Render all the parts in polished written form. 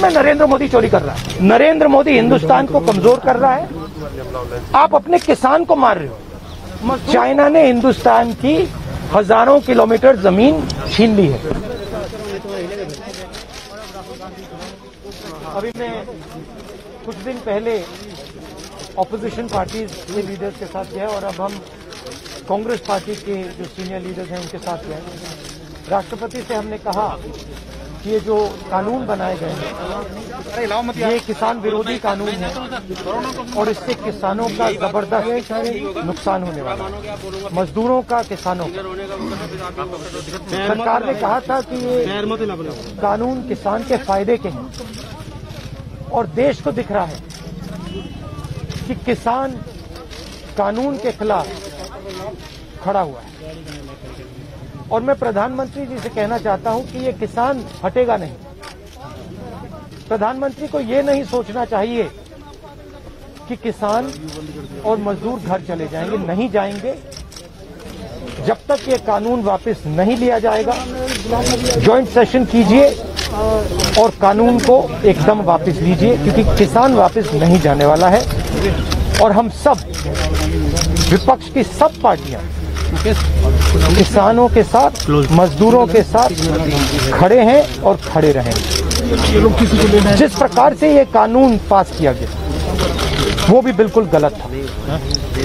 में नरेंद्र मोदी चोरी कर रहा है। नरेंद्र मोदी हिंदुस्तान को कमजोर कर रहा है। आप अपने किसान को मार रहे हो। चाइना ने हिंदुस्तान की हजारों किलोमीटर जमीन छीन ली है। अभी मैं कुछ दिन पहले ऑपोजिशन पार्टीज के लीडर्स के साथ गया और अब हम कांग्रेस पार्टी के जो सीनियर लीडर्स हैं उनके साथ गए। राष्ट्रपति से हमने कहा कि ये जो कानून बनाए गए हैं ये किसान विरोधी कानून है और इससे किसानों का जबरदस्त नुकसान होने वाला है, मजदूरों का, किसानों का। सरकार ने कहा था कि ये कानून किसान के फायदे के हैं और देश को दिख रहा है कि किसान कानून के खिलाफ खड़ा हुआ है। और मैं प्रधानमंत्री जी से कहना चाहता हूं कि ये किसान हटेगा नहीं। प्रधानमंत्री को ये नहीं सोचना चाहिए कि किसान और मजदूर घर चले जाएंगे, नहीं जाएंगे जब तक ये कानून वापस नहीं लिया जाएगा। ज्वाइंट सेशन कीजिए और कानून को एकदम वापस लीजिए, क्योंकि किसान वापस नहीं जाने वाला है। और हम सब, विपक्ष की सब पार्टियां किसानों के साथ, मजदूरों के साथ खड़े हैं और खड़े रहेंगे। जिस प्रकार से ये कानून पास किया गया वो भी बिल्कुल गलत था।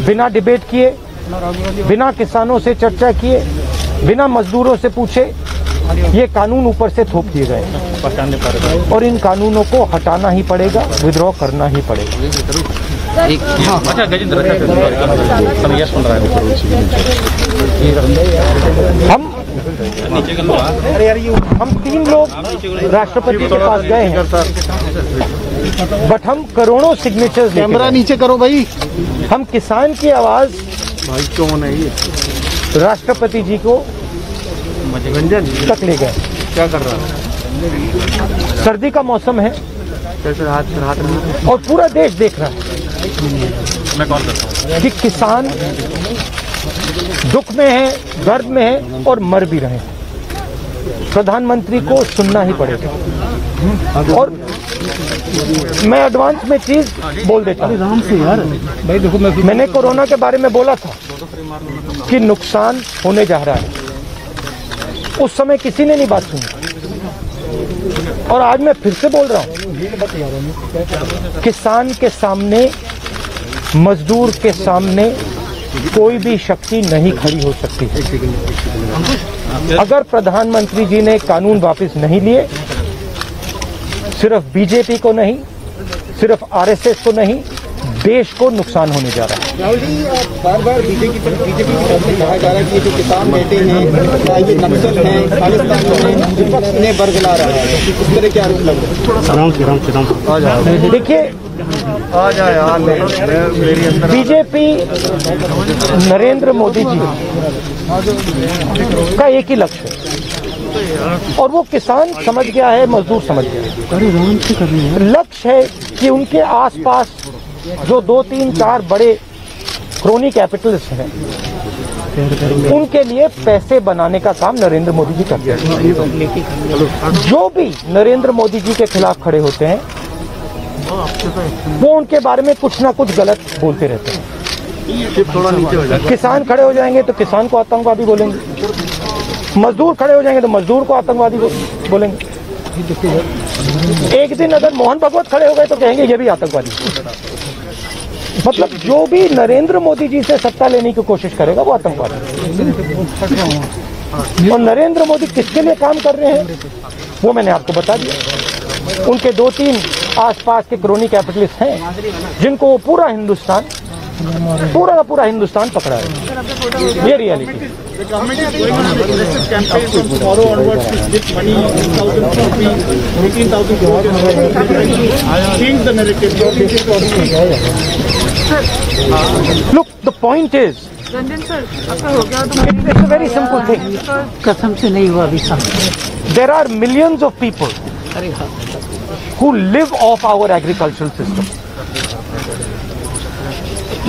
बिना डिबेट किए, बिना किसानों से चर्चा किए, बिना मजदूरों से पूछे ये कानून ऊपर से थोप दिए गए और इन कानूनों को हटाना ही पड़ेगा, विड्रॉ करना ही पड़ेगा। हम 3 लोग राष्ट्रपति के पास गए हैं, बट हम करोड़ों सिग्नेचर्स। कैमरा नीचे करो भाई। हम किसान की आवाज भाई क्यों नहीं राष्ट्रपति जी को तक ले गए। क्या कर रहा है? सर्दी का मौसम है और पूरा देश देख रहा है कि किसान दुख में है, दर्द में है और मर भी रहे हैं। प्रधानमंत्री को सुनना ही पड़ेगा। और मैं एडवांस में चीज बोल देता हूँ। आराम से यार भाई, देखो मैंने कोरोना के बारे में बोला था कि नुकसान होने जा रहा है। उस समय किसी ने नहीं बात सुनी और आज मैं फिर से बोल रहा हूँ, किसान के सामने, मजदूर के सामने कोई भी शक्ति नहीं खड़ी हो सकती। अगर प्रधानमंत्री जी ने कानून वापस नहीं लिए, सिर्फ बीजेपी को नहीं, सिर्फ आरएसएस को नहीं, देश को नुकसान होने जा रहा है। राहुल जी, बार बार बीजेपी की तरफ से कहा जा रहा है कि जो किसान बैठे हैं ये नक्सल हैं, खालिस्तान में विपक्ष इन्हें बरगला रहा है, इस तरह के आरोप लग रहे हैं। देखिए, आ जाए यार, बीजेपी नरेंद्र मोदी जी का एक ही लक्ष्य है और वो किसान समझ गया है, मजदूर समझ गया है। लक्ष्य है कि उनके आसपास जो 2, 3, 4 बड़े क्रोनी कैपिटलिस्ट हैं उनके लिए पैसे बनाने का काम नरेंद्र मोदी जी करते हैं। जो भी नरेंद्र मोदी जी के खिलाफ खड़े होते हैं वो उनके बारे में कुछ ना कुछ गलत बोलते रहते हैं। किसान खड़े हो जाएंगे तो किसान को आतंकवादी बोलेंगे, मजदूर खड़े हो जाएंगे तो मजदूर को आतंकवादी बोलेंगे। एक दिन अगर मोहन भागवत खड़े हो गए तो कहेंगे ये भी आतंकवादी। मतलब जो भी नरेंद्र मोदी जी से सत्ता लेने की कोशिश करेगा वो आतंकवादी। और नरेंद्र मोदी किसके लिए काम कर रहे हैं वो मैंने आपको बता दिया। उनके 2-3 आसपास के क्रोनी कैपिटलिस्ट हैं जिनको वो पूरा का पूरा हिंदुस्तान पकड़ा है। ये reality. Look, the point is, it's a very simple thing. कसम से नहीं हुआ अभी। There are millions of people who live off our agricultural system.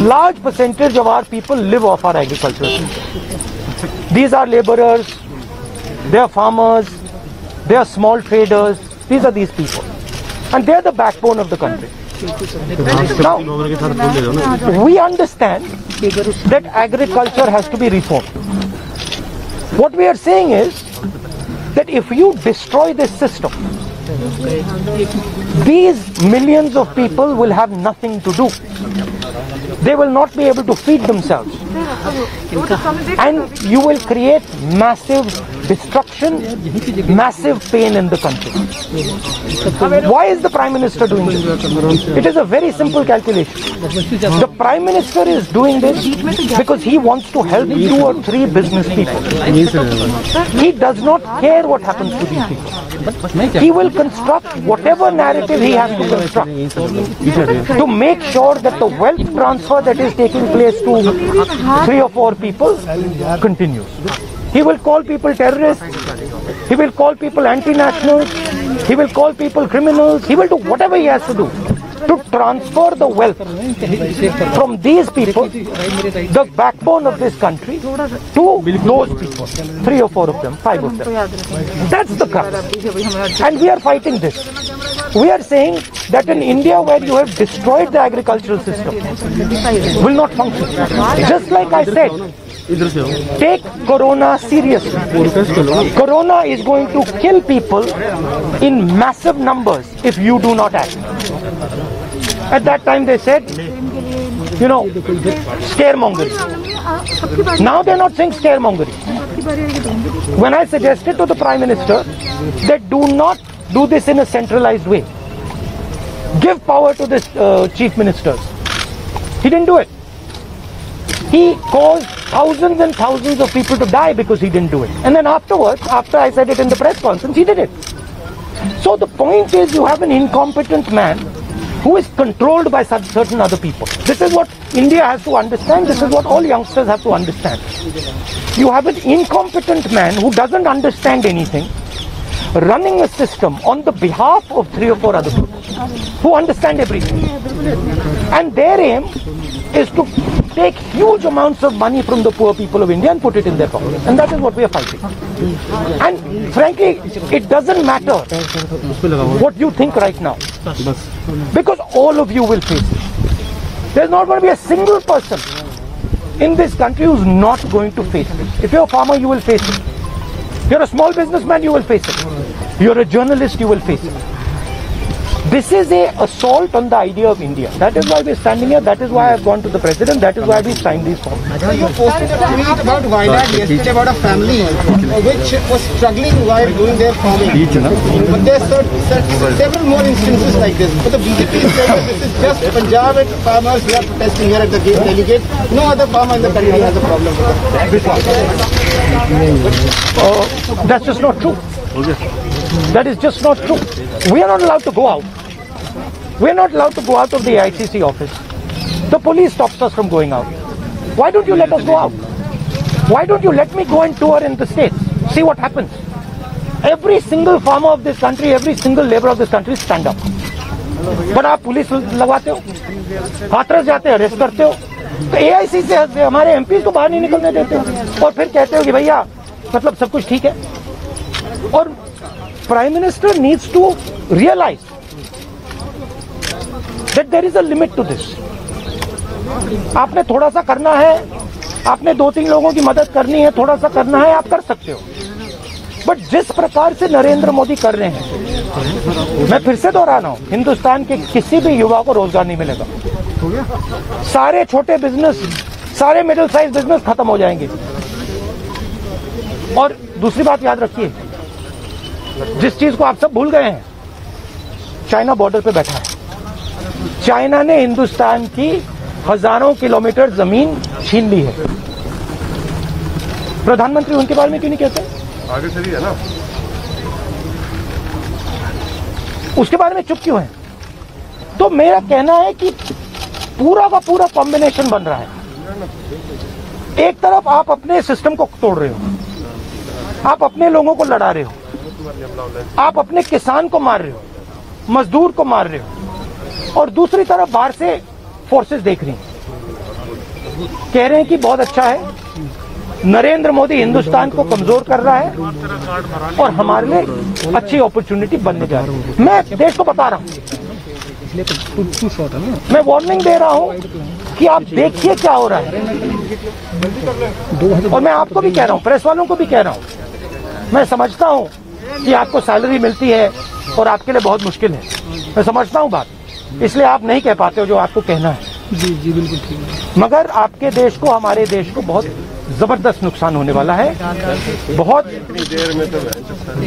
Large percentage of our people live off our agricultural system. These are laborers, they are farmers, they are small traders. These are these people. and they're the backbone of the country. Now, we understand that agriculture has to be reformed. What we are saying is that if you destroy this system, these millions of people will have nothing to do. They will not be able to feed themselves. And you will create massive destruction, massive pain in the country. Why is the Prime Minister doing this? It is a very simple calculation. The Prime Minister is doing this because he wants to help 2 or 3 business people. He does not care what happens to these people. He will construct whatever narrative he has to construct to make sure that the wealth transfer that is taking place to 3 or 4 people continues. He will call people terrorists, he will call people anti-nationals, he will call people criminals, he will do whatever he has to do to transfer the wealth from these people, the backbone of this country, to those people, 3 or 4 of them, 5 of them. That's the crux. And we are fighting this. We are saying that in India, where you have destroyed the agricultural system, will not function. Just like I said, take Corona seriously. Corona is going to kill people in massive numbers if you do not act. At that time they said, you know, scaremongering. Now they're not saying scaremongering. When I suggested to the Prime Minister that do not do this in a centralized way, give power to the chief ministers, he didn't do it. He caused thousands and thousands of people to die because he didn't do it. And then afterwards, after I said it in the press conference, he did it. So the point is, you have an incompetent man who is controlled by certain other people. This is what India has to understand. This is what all youngsters have to understand. You have an incompetent man who doesn't understand anything, running a system on the behalf of 3 or 4 other people who understand everything. And their aim is to take huge amounts of money from the poor people of India and put it in their pocket. And that is what we are fighting. And frankly, it doesn't matter what you think right now, because all of you will face it. There's not going to be a single person in this country who's not going to face it. If you're a farmer, you will face it. You're a small businessman, you will face it. You're a journalist, you will face it. This is an assault on the idea of India. That is why we're standing here. That is why I've gone to the President. That is why we signed these forms. So you posted a tweet about Wayanad yesterday about a family which was struggling while doing their farming. But there are several more instances like this. But the BJP is saying that this is just Punjab and farmers who are protesting here at the delegate. No other farmer in the country has a problem with that. That's just not true. That is just not true. We are not allowed to go out. We are not allowed to go out of the ICC office. The police stops us from going out. Why don't you let us go out? Why don't you let me go and tour in the states? See what happens. Every single farmer of this country, every single labor of this country stand up. But आप police लगवाते हो, हाथरस जाते हो, arrest करते हो, तो AIC से हमारे MP को बाहर नहीं निकलने देते हो, और फिर कहते हो कि भैया मतलब सब कुछ ठीक है. और Prime Minister needs to realize that there is a limit to this. आपने थोड़ा सा करना है, आपने 2-3 लोगों की मदद करनी है, थोड़ा सा करना है, आप कर सकते हो. बट जिस प्रकार से नरेंद्र मोदी कर रहे हैं, मैं फिर से दोहरा रहा हूं, हिंदुस्तान के किसी भी युवा को रोजगार नहीं मिलेगा. सारे छोटे बिजनेस, सारे मिडिल साइज बिजनेस खत्म हो जाएंगे. और दूसरी बात याद रखिए, जिस चीज को आप सब भूल गए हैं, चाइना बॉर्डर पे बैठा है. चाइना ने हिंदुस्तान की हजारों किलोमीटर जमीन छीन ली है. प्रधानमंत्री उनके बारे में क्यों नहीं कहते? आगे चलिए है ना, उसके बारे में चुप क्यों है? तो मेरा कहना है कि पूरा का पूरा कॉम्बिनेशन बन रहा है. एक तरफ आप अपने सिस्टम को तोड़ रहे हो, आप अपने लोगों को लड़ा रहे हो, आप अपने किसान को मार रहे हो, मजदूर को मार रहे हो, और दूसरी तरफ बाहर से फोर्सेस देख रही हैं, कह रहे हैं कि बहुत अच्छा है, नरेंद्र मोदी हिंदुस्तान को कमजोर कर रहा है और हमारे लिए अच्छी अपॉर्चुनिटी बनने जा रही है। मैं देश को बता रहा हूं, मैं वार्निंग दे रहा हूं कि आप देखिए क्या हो रहा है। और मैं आपको भी कह रहा हूं, प्रेस वालों को भी कह रहा हूं, मैं समझता हूं कि आपको सैलरी मिलती है और आपके लिए बहुत मुश्किल है, मैं समझता हूं बात, इसलिए आप नहीं कह पाते हो जो आपको कहना है। जी बिल्कुल ठीक है। मगर आपके देश को, हमारे देश को बहुत जबरदस्त नुकसान होने वाला है। बहुत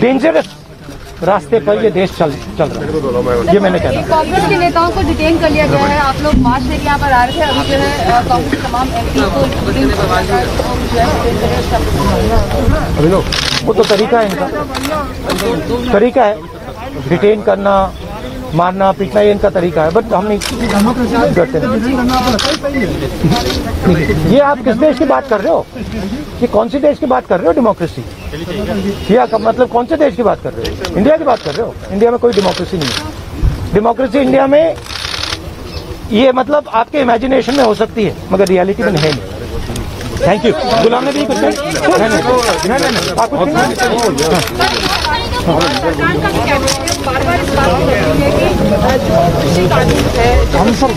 डेंजरस रास्ते पर ये देश चल रहा है, ये मैंने कहना। कांग्रेस के नेताओं को डिटेन कर लिया गया है। आप लोग मार्च लेके यहाँ पर आ रहे थे, अभी जो है कांग्रेस के तमाम एमपी को वो तो तरीका है इनका, तरीका है डिटेन करना, मारना पीटना, ये इनका तरीका है, बट हम नहीं करते। ये आप किस देश की बात कर रहे हो? ये कौन सी देश की बात कर रहे हो? डेमोक्रेसी या मतलब कौन से देश की बात कर रहे हो? इंडिया की बात कर रहे हो? इंडिया में कोई डेमोक्रेसी नहीं है। डेमोक्रेसी इंडिया में ये मतलब आपके इमेजिनेशन में हो सकती है, मगर रियलिटी में है नहीं। Thank you. गुलाम नबी कुछ नहीं, आप कुछ हम सब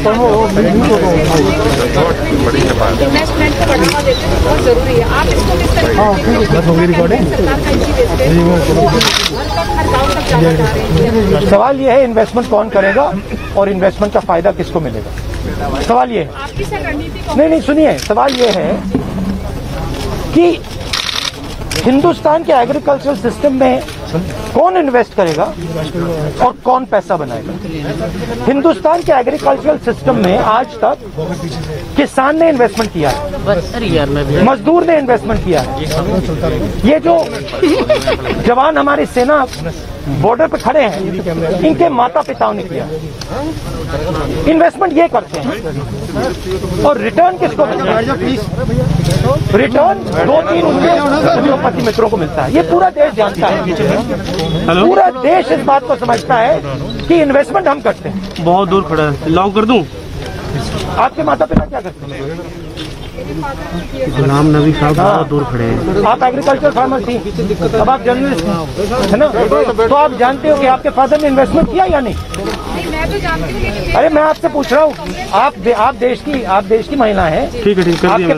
इन्वेस्टमेंट को बढ़ावा देते हैं, बहुत जरूरी है। आप इसको किस तरह सवाल ये है इन्वेस्टमेंट कौन करेगा और इन्वेस्टमेंट का फायदा किसको मिलेगा? सवाल ये है। आपकी सर रणनीति नहीं सुनिए, सवाल ये है कि हिंदुस्तान के एग्रीकल्चरल सिस्टम में कौन इन्वेस्ट करेगा और कौन पैसा बनाएगा? हिंदुस्तान के एग्रीकल्चरल सिस्टम में आज तक किसान ने इन्वेस्टमेंट किया है, मजदूर ने इन्वेस्टमेंट किया है। ये जो जवान हमारी सेना बॉर्डर पे खड़े हैं, इनके माता पिताओं ने किया इन्वेस्टमेंट, ये करते हैं। और रिटर्न किसको मिलता है? रिटर्न 2-3 उद्योगपति मित्रों को मिलता है। ये पूरा देश जानता है, पूरा देश इस बात को समझता है कि इन्वेस्टमेंट हम करते हैं। बहुत दूर खड़ा है, लॉक कर दूं? आपके माता पिता क्या करते हैं? गुलाम नबी साहब बहुत दूर खड़े हैं। आप एग्रीकल्चर फार्मर थी, अब आप जर्नलिस्ट है ना, तो आप जानते हो कि आपके फादर ने इन्वेस्टमेंट किया या नहीं? मैं तो जानती हूँ। अरे मैं आपसे पूछ रहा हूँ, आप देश की महिला हैं, ठीक है, आपके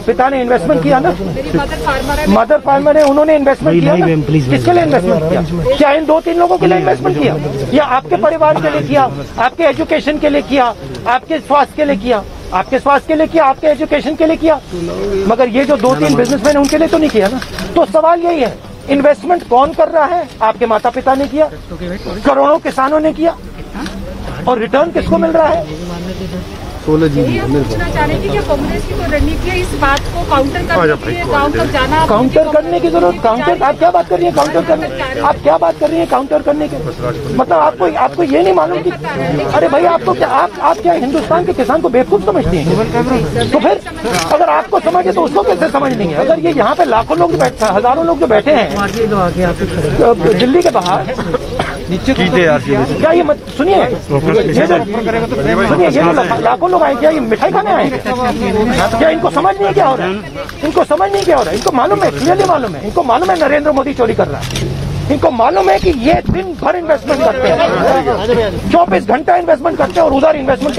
पिता ने इन्वेस्टमेंट किया ना? मेरी मदर फार्मर है। मदर फार्मर है, उन्होंने इन्वेस्टमेंट किया ना? किसके लिए इन्वेस्टमेंट किया? क्या इन 2-3 लोगों के लिए इन्वेस्टमेंट किया, या आपके परिवार के लिए किया, आपके एजुकेशन के लिए किया, आपके स्वास्थ्य के लिए किया? आपके स्वास्थ्य के लिए किया, आपके एजुकेशन के लिए किया, मगर ये जो 2-3 बिजनेसमैन उनके लिए तो नहीं किया ना। तो सवाल यही है, इन्वेस्टमेंट कौन कर रहा है? आपके माता पिता ने किया, करोड़ों किसानों ने किया, और रिटर्न किसको मिल रहा है? 16 जी हम पूछना चाह रहे हैं कि क्या कांग्रेस की कोई रणनीति है इस बात को काउंटर करने के लिए? गांव तक जाना, काउंटर करने की जरूरत, काउंटर आप क्या बात कर रही है? काउंटर करने, आप क्या बात कर रही है काउंटर करने के? मतलब आपको ये नहीं मालूम कि, अरे भाई आपको क्या, आप क्या हिंदुस्तान के किसान को बेवकूफ समझती हैं? तो फिर अगर आपको समझे तो उसको कैसे समझ नहीं है? अगर ये यहाँ पे लाखों लोग बैठे, हजारों लोग जो बैठे हैं दिल्ली के बाहर, क्या ये मत सुनिए, ये जो लाखों लोग आए, क्या ये मिठाई खाने आए? क्या इनको समझ नहीं क्या हो रहा है? इनको समझ नहीं क्या हो रहा है? इनको मालूम है, क्लियरली मालूम है, इनको मालूम है नरेंद्र मोदी चोरी कर रहा है। इनको मालूम है कि ये दिन भर इन्वेस्टमेंट करते हैं, 24 घंटा इन्वेस्टमेंट करते हैं और उधर इन्वेस्टमेंट